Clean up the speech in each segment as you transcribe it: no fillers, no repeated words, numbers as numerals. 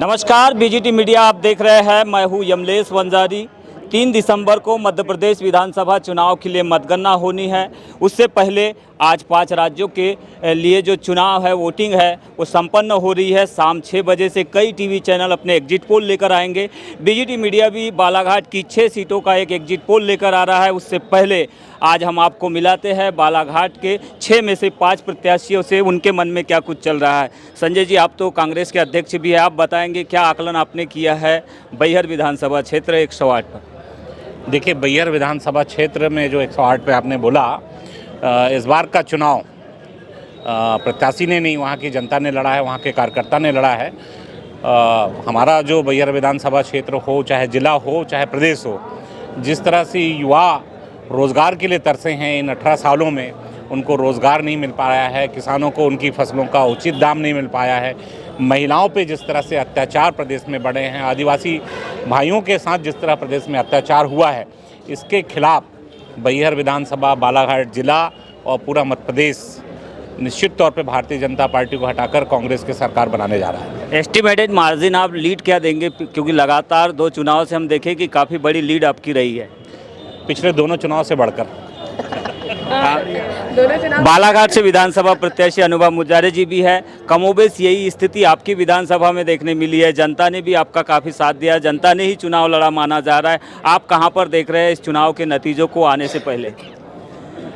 नमस्कार, BGT media आप देख रहे हैं। मैं हूं यमलेश वंजारी। 3 दिसंबर को मध्य प्रदेश विधानसभा चुनाव के लिए मतगणना होनी है। उससे पहले आज 5 राज्यों के लिए जो चुनाव है, वोटिंग है, वो संपन्न हो रही है। शाम 6 बजे से कई टीवी चैनल अपने एग्जिट पोल लेकर आएंगे। बीजीटी मीडिया भी बालाघाट की 6 सीटों का एक एग्जिट पोल लेकर आ रहा है। उससे पहले आज हम आपको मिलाते हैं बालाघाट के 6 में से 5 प्रत्याशियों से, उनके मन में क्या कुछ चल रहा है। संजय जी, आप तो कांग्रेस के अध्यक्ष भी हैं, आप बताएंगे क्या आकलन आपने किया है बैहर विधानसभा क्षेत्र 108 पर। देखिए, बैहर विधानसभा क्षेत्र में जो 108 पे आपने बोला, इस बार का चुनाव प्रत्याशी ने नहीं, वहाँ की जनता ने लड़ा है, वहाँ के कार्यकर्ता ने लड़ा है। हमारा जो बैहर विधानसभा क्षेत्र हो, चाहे ज़िला हो, चाहे प्रदेश हो, जिस तरह से युवा रोज़गार के लिए तरसे हैं, इन 18 सालों में उनको रोज़गार नहीं मिल पाया है, किसानों को उनकी फसलों का उचित दाम नहीं मिल पाया है, महिलाओं पे जिस तरह से अत्याचार प्रदेश में बढ़े हैं, आदिवासी भाइयों के साथ जिस तरह प्रदेश में अत्याचार हुआ है, इसके खिलाफ बैहर विधानसभा, बालाघाट जिला और पूरा मध्य प्रदेश निश्चित तौर पे भारतीय जनता पार्टी को हटाकर कांग्रेस की सरकार बनाने जा रहा है। एस्टिमेटेड मार्जिन आप लीड क्या देंगे, क्योंकि लगातार 2 चुनाव से हम देखें कि काफ़ी बड़ी लीड आपकी रही है पिछले दोनों चुनाव से बढ़कर। बालाघाट से विधानसभा प्रत्याशी अनुभव मुजारे जी भी है। कमोबेश यही स्थिति आपकी विधानसभा में देखने मिली है। जनता ने भी आपका काफ़ी साथ दिया, जनता ने ही चुनाव लड़ा माना जा रहा है। आप कहां पर देख रहे हैं इस चुनाव के नतीजों को आने से पहले?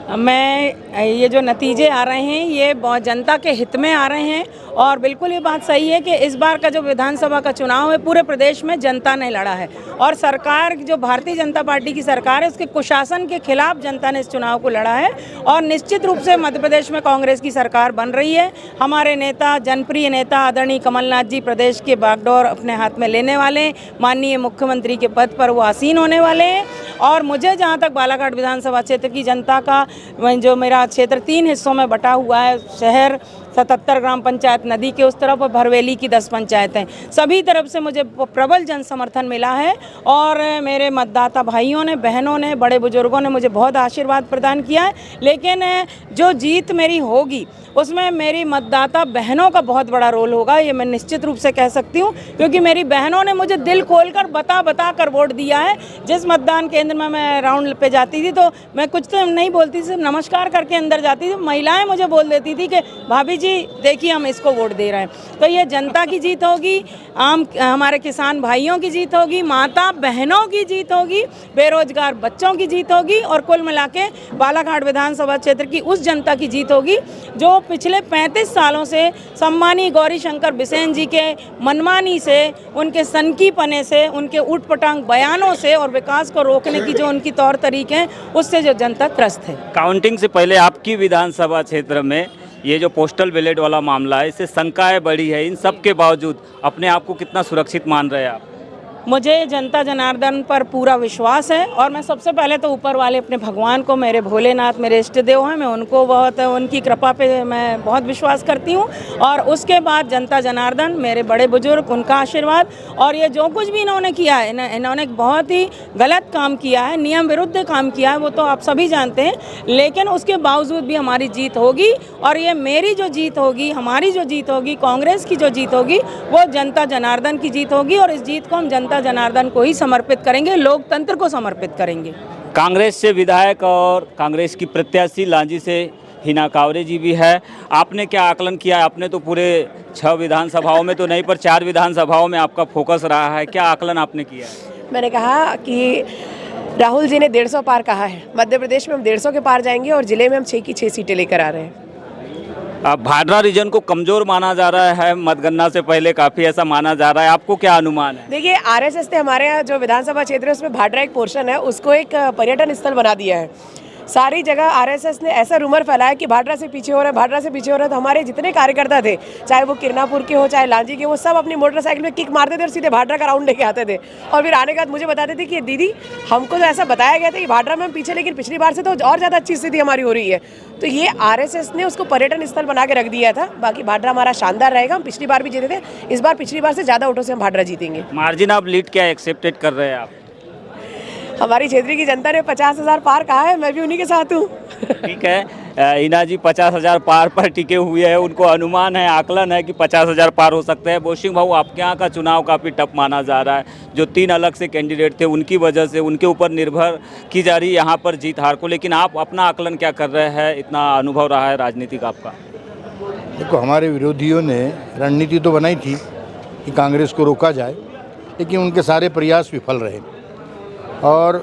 ये जो नतीजे आ रहे हैं, ये बहुत जनता के हित में आ रहे हैं और बिल्कुल ये बात सही है कि इस बार का जो विधानसभा का चुनाव है, पूरे प्रदेश में जनता ने लड़ा है और सरकार, जो भारतीय जनता पार्टी की सरकार है, उसके कुशासन के खिलाफ जनता ने इस चुनाव को लड़ा है और निश्चित रूप से मध्य प्रदेश में कांग्रेस की सरकार बन रही है। हमारे नेता, जनप्रिय नेता आदरणीय कमलनाथ जी प्रदेश के बागडोर अपने हाथ में लेने वाले, माननीय मुख्यमंत्री के पद पर वो आसीन होने वाले हैं। और मुझे जहाँ तक बालाघाट विधानसभा क्षेत्र की जनता का, जो मेरा क्षेत्र 3 हिस्सों में बटा हुआ है, शहर 77 ग्राम पंचायत, नदी के उस तरफ और भरवेली की 10 पंचायतें, सभी तरफ से मुझे प्रबल जन समर्थन मिला है और मेरे मतदाता भाइयों ने, बहनों ने, बड़े बुजुर्गों ने मुझे बहुत आशीर्वाद प्रदान किया है। लेकिन जो जीत मेरी होगी उसमें मेरी मतदाता बहनों का बहुत बड़ा रोल होगा, ये मैं निश्चित रूप से कह सकती हूँ, क्योंकि मेरी बहनों ने मुझे दिल खोलकर बता कर वोट दिया है। जिस मतदान केंद्र में मैं राउंड पे जाती थी तो मैं कुछ तो नहीं बोलती, सिर्फ नमस्कार करके अंदर जाती थी। महिलाएं मुझे बोल देती थी कि भाभी जी देखिए हम इसको वोट दे रहे हैं। तो ये जनता की जीत होगी, हमारे किसान भाइयों की जीत होगी, माता बहनों की जीत होगी, बेरोजगार बच्चों की जीत होगी और कुल मिला के बालाघाट विधानसभा क्षेत्र की उस जनता की जीत होगी जो पिछले 35 सालों से सम्मानीय गौरी शंकर बिसेन जी के मनमानी से, उनके सनकीपने से, उनके ऊटपटांग बयानों से और विकास को रोकने की जो उनकी तौर तरीके हैं, उससे जो जनता त्रस्त है। काउंटिंग से पहले आपकी विधानसभा क्षेत्र में ये जो पोस्टल बैलेट वाला मामला है, इससे शंकाएं बढ़ी है। इन सब के बावजूद अपने आप को कितना सुरक्षित मान रहे हैं आप? मुझे जनता जनार्दन पर पूरा विश्वास है और मैं सबसे पहले तो ऊपर वाले अपने भगवान को, मेरे भोलेनाथ मेरे इष्ट देव हैं, मैं उनको बहुत, उनकी कृपा पे मैं बहुत विश्वास करती हूँ और उसके बाद जनता जनार्दन, मेरे बड़े बुजुर्ग, उनका आशीर्वाद। और ये जो कुछ भी इन्होंने किया है, इन्होंने बहुत ही गलत काम किया है, नियम विरुद्ध काम किया है, वो तो आप सभी जानते हैं, लेकिन उसके बावजूद भी हमारी जीत होगी और ये मेरी जो जीत होगी, हमारी जो जीत होगी, कांग्रेस की जो जीत होगी, वो जनता जनार्दन की जीत होगी और इस जीत को हम जनता जनार्दन को ही समर्पित करेंगे, लोकतंत्र को समर्पित करेंगे। कांग्रेस से विधायक और कांग्रेस की प्रत्याशी लांजी से हिना कावरे जी भी है। आपने क्या आकलन किया? आपने तो पूरे 6 विधानसभाओं में तो नहीं, पर 4 विधानसभाओं में आपका फोकस रहा है, क्या आकलन आपने किया है? मैंने कहा कि राहुल जी ने 150 पार कहा है, मध्य प्रदेश में हम 150 के पार जाएंगे और जिले में हम 6 की 6 सीटें लेकर आ रहे हैं। भादरा रीजन को कमजोर माना जा रहा है, मतगणना से पहले काफ़ी ऐसा माना जा रहा है, आपको क्या अनुमान है? देखिए, आरएसएस ने हमारे यहाँ जो विधानसभा क्षेत्र है उसमें भादरा एक पोर्शन है, उसको एक पर्यटन स्थल बना दिया है। सारी जगह आरएसएस ने ऐसा रूमर फैलाया कि भादरा से पीछे हो रहा है, भादरा से पीछे हो रहा है। तो हमारे जितने कार्यकर्ता थे, चाहे वो किरनापुर के हो, चाहे लांजी के, वो सब अपनी मोटरसाइकिल में किक मारते थे और सीधे भादरा का राउंड लेके आते थे और फिर आने के बाद मुझे बताते थे कि दीदी हमको तो ऐसा बताया गया था कि भादरा में हम पीछे, लेकिन पिछली बार से तो और ज़्यादा अच्छी स्थिति हमारी हो रही है। तो ये आरएसएस ने उसको पर्यटन स्थल बना के रख दिया था। बाकी भादरा हमारा शानदार रहेगा, हम पिछली बार भी जीते थे, इस बार पिछली बार से ज़्यादा वोटों से हम भादरा जीतेंगे। मार्जिन आप लीड क्या एक्सेप्टेड कर रहे हैं आप? हमारी क्षेत्र की जनता ने 50,000 पार कहा है, मैं भी उन्हीं के साथ हूँ। ठीक है, हिना जी 50,000 पार पर टिके हुए हैं, उनको अनुमान है, आकलन है कि 50,000 पार हो सकते हैं। बोशिंग भाऊ, आपके यहाँ का चुनाव काफ़ी टफ माना जा रहा है, जो 3 अलग से कैंडिडेट थे उनकी वजह से उनके ऊपर निर्भर की जा रही है यहाँ पर जीत हार को, लेकिन आप अपना आकलन क्या कर रहे हैं? इतना अनुभव रहा है राजनीतिक आपका। देखो, हमारे विरोधियों ने रणनीति तो बनाई थी कि कांग्रेस को रोका जाए, लेकिन उनके सारे प्रयास विफल रहे और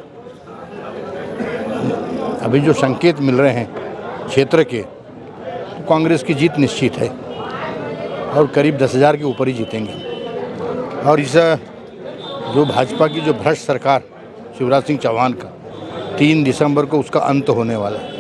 अभी जो संकेत मिल रहे हैं क्षेत्र के, तो कांग्रेस की जीत निश्चित है और करीब 10,000 के ऊपर ही जीतेंगे। और इस जो भाजपा की जो भ्रष्ट सरकार शिवराज सिंह चौहान का 3 दिसंबर को उसका अंत होने वाला है।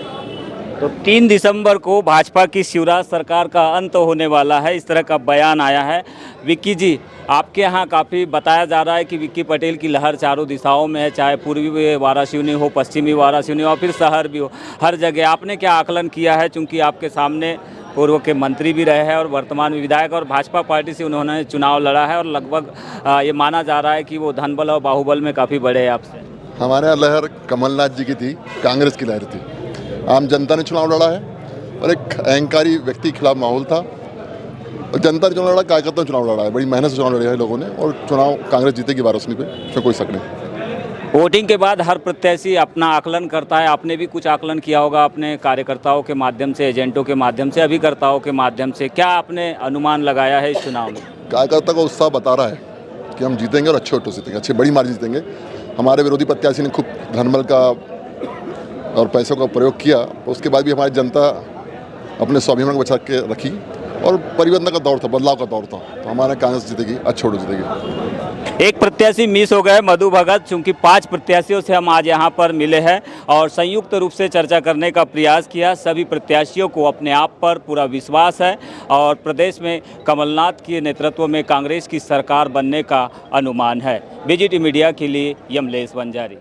तो 3 दिसंबर को भाजपा की शिवराज सरकार का अंत होने वाला है, इस तरह का बयान आया है। विक्की जी, आपके यहाँ काफ़ी बताया जा रहा है कि विक्की पटेल की लहर चारों दिशाओं में है, चाहे पूर्वी वाराणसी हो, पश्चिमी वाराणसी हो और फिर शहर भी हो, हर जगह। आपने क्या आकलन किया है, चूँकि आपके सामने पूर्व के मंत्री भी रहे हैं और वर्तमान में विधायक, और भाजपा पार्टी से उन्होंने चुनाव लड़ा है और लगभग ये माना जा रहा है कि वो धनबल और बाहुबल में काफ़ी बड़े हैं आपसे। हमारे यहाँ लहर कमलनाथ जी की थी, कांग्रेस की लहर थी। आम जनता ने चुनाव लड़ा है और एक अहंकारी व्यक्ति के खिलाफ माहौल था और जनता ने चुनाव लड़ा, कार्यकर्ता ने चुनाव लड़ा है, बड़ी मेहनत से चुनाव लड़े हैं लोगों ने और चुनाव कांग्रेस जीतेगी वाराणसी पे, इसमें कोई शक नहीं। वोटिंग के बाद हर प्रत्याशी अपना आकलन करता है, आपने भी कुछ आकलन किया होगा अपने कार्यकर्ताओं के माध्यम से, एजेंटों के माध्यम से, अभिकर्ताओं के माध्यम से, क्या आपने अनुमान लगाया है इस चुनाव में? कार्यकर्ता का उत्साह बता रहा है कि हम जीतेंगे और अच्छे वोटों से जीतेंगे, अच्छी बड़ी मार्जिन जीतेंगे। हमारे विरोधी प्रत्याशी ने खूब धनबल का और पैसों का प्रयोग किया, उसके बाद भी हमारी जनता अपने स्वाभिमान को बचा के रखी और परिवर्तन का दौर था, बदलाव का दौर था, तो हमारे कांग्रेस जीतेगी, अच्छे वोटों जीतेगी। एक प्रत्याशी मिस हो गए, मधु भगत, चूंकि 5 प्रत्याशियों से हम आज यहाँ पर मिले हैं और संयुक्त रूप से चर्चा करने का प्रयास किया। सभी प्रत्याशियों को अपने आप पर पूरा विश्वास है और प्रदेश में कमलनाथ के नेतृत्व में कांग्रेस की सरकार बनने का अनुमान है। बीजीटी मीडिया के लिए यमलेश वंजारी।